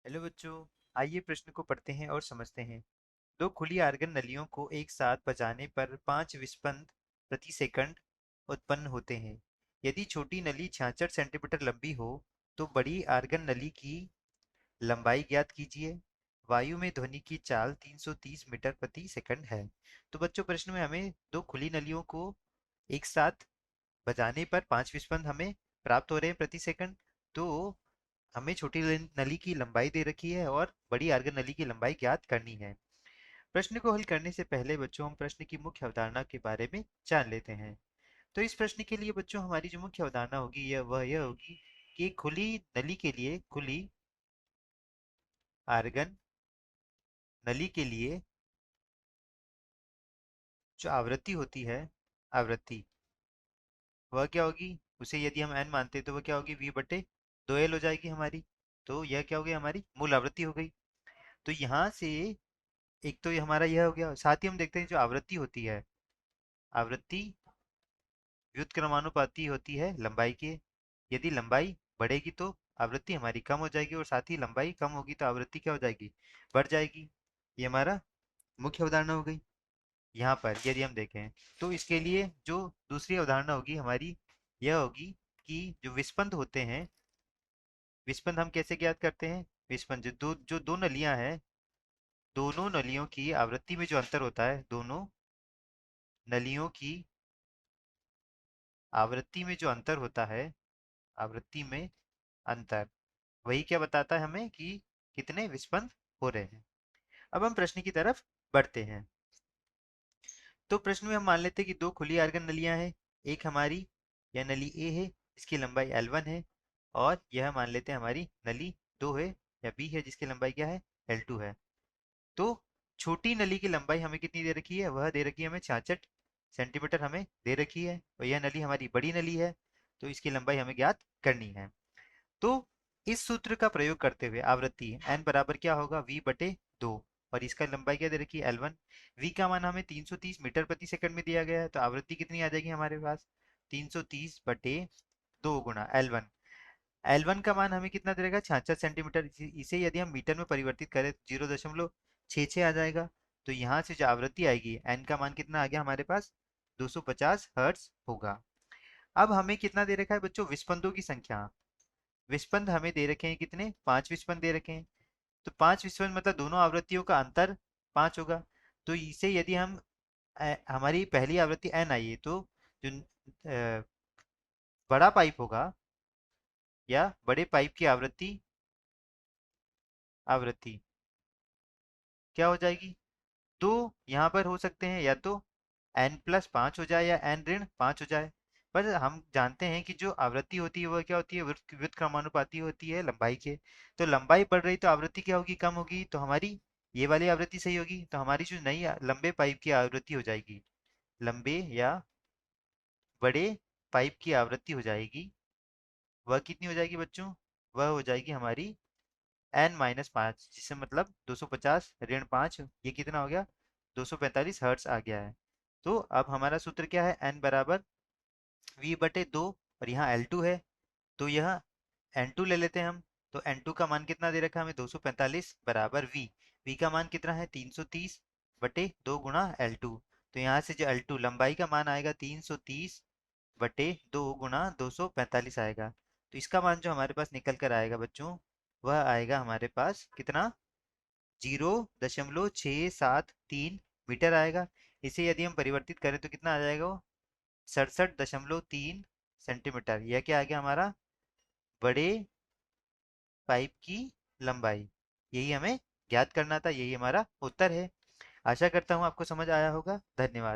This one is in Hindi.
हेलो बच्चों। आइए प्रश्न को पढ़ते हैं और समझते हैं। दो खुली आर्गन नलियों को एक साथ बजाने पर 5 विस्पंद प्रति सेकंड उत्पन्न होते हैं। यदि छोटी नली 66 सेंटीमीटर लंबी हो तो बड़ी आर्गन नली की लंबाई ज्ञात कीजिए। वायु में ध्वनि की चाल 330 मीटर प्रति सेकंड है। तो बच्चों, प्रश्न में हमें दो खुली नलियों को एक साथ बजाने पर 5 विस्पंद हमें प्राप्त हो रहे हैं प्रति सेकंड। तो हमें छोटी नली की लंबाई दे रखी है और बड़ी आर्गन नली की लंबाई ज्ञात करनी है। प्रश्न को हल करने से पहले बच्चों, हम प्रश्न की मुख्य अवधारणा के बारे में जान लेते हैं। तो इस प्रश्न के लिए बच्चों, हमारी जो मुख्य अवधारणा होगी यह होगी कि खुली नली के लिए, खुली आर्गन नली के लिए जो आवृत्ति होती है, आवृत्ति वह क्या होगी, उसे यदि हम n मानते हैं तो वह क्या होगी, v बटे 2l हो जाएगी हमारी। तो यह क्या हो गई, हमारी मूल आवृत्ति हो गई। तो यहाँ से एक तो ये हमारा यह हो गया। साथ ही हम देखते हैं जो आवृत्ति होती है, आवृत्ति व्युत्क्रमानुपाती होती है लंबाई के। यदि लंबाई बढ़ेगी तो आवृत्ति हमारी कम हो जाएगी, और साथ ही लंबाई कम होगी तो आवृत्ति क्या हो जाएगी, बढ़ जाएगी। ये हमारा मुख्य अवधारणा हो गई। यहाँ पर यदि हम देखें तो इसके लिए जो दूसरी अवधारणा होगी हमारी, यह होगी कि जो विस्पंद होते हैं, विस्पंद हम कैसे ज्ञात करते हैं। विस्पंद जो दो नलियां हैं, दोनों नलियों की आवृत्ति में जो अंतर होता है, दोनों नलियों की आवृत्ति में जो अंतर होता है, आवृत्ति में अंतर, वही क्या बताता है हमें कि कितने विस्पंद हो रहे हैं। अब हम प्रश्न की तरफ बढ़ते हैं। तो प्रश्न में हम मान लेते हैं कि दो खुली आर्गन नलियां हैं। एक हमारी यह नली ए है, इसकी लंबाई L1 है, और यह मान लेते हैं हमारी नली 2 है या बी है, जिसकी लंबाई क्या है, L2 है। तो छोटी नली की लंबाई हमें कितनी दे रखी है, वह दे रखी है हमें 66 सेंटीमीटर हमें दे रखी है, और यह नली हमारी बड़ी नली है, तो इसकी लंबाई हमें ज्ञात करनी है। तो इस सूत्र का प्रयोग करते हुए आवृत्ति n बराबर क्या होगा, v बटे 2, और इसका लंबाई क्या दे रखी है, L1। v का मान हमें 330 मीटर प्रति सेकंड में दिया गया है, तो आवृत्ति कितनी आ जाएगी हमारे पास, 330 बटे 2 गुणा L1। L1 का मान हमें कितना दे देगा, 66 सेंटीमीटर। इसे यदि हम मीटर में परिवर्तित करें तो 0.66 आ जाएगा। तो यहाँ से जो आवृत्ति आएगी, n का मान कितना आ गया हमारे पास, 250 हर्ट्ज होगा। अब हमें कितना दे रखा है बच्चों, विस्पंदों की संख्या। विस्पंद हमें दे रखे हैं कितने, 5 विस्पंद दे रखे हैं। तो 5 विस्पंद मतलब दोनों आवृत्तियों का अंतर 5 होगा। तो इसे यदि हम हमारी पहली आवृत्ति n आई है, तो जो बड़ा पाइप होगा या बड़े पाइप की आवृत्ति, आवृत्ति क्या हो जाएगी, तो यहाँ पर हो सकते हैं या तो n+5 हो जाए या n-5 हो जाए। पर हम जानते हैं कि जो आवृत्ति होती है वह क्या होती है, व्युत्क्रमानुपाती होती है लंबाई के। तो लंबाई बढ़ रही तो आवृत्ति क्या होगी, कम होगी। तो हमारी ये वाली आवृत्ति सही होगी। तो हमारी जो नई लंबे पाइप की आवृत्ति हो जाएगी, लंबे या बड़े पाइप की आवृत्ति हो जाएगी, वह कितनी हो जाएगी बच्चों, वह हो जाएगी हमारी n-5, जिससे मतलब 250 ऋण 5, ये कितना हो गया, 245 हर्ट्ज आ गया है। तो अब हमारा सूत्र क्या है, n बराबर v बटे 2, और यहाँ L2 है, तो यह N2 ले लेते हैं हम। तो N2 का मान कितना दे रखा है हमें, 245 बराबर v। v का मान कितना है, 330 बटे 2 गुणा L2। तो यहाँ से जो L2 लंबाई का मान आएगा, 330 बटे 2 गुणा 245 आएगा। तो इसका मान जो हमारे पास निकल कर आएगा बच्चों, वह आएगा हमारे पास कितना, 0.673 मीटर आएगा। इसे यदि हम परिवर्तित करें तो कितना आ जाएगा वो, 67.3 सेंटीमीटर। यह क्या आ गया हमारा, बड़े पाइप की लंबाई। यही हमें ज्ञात करना था, यही हमारा उत्तर है। आशा करता हूँ आपको समझ आया होगा। धन्यवाद।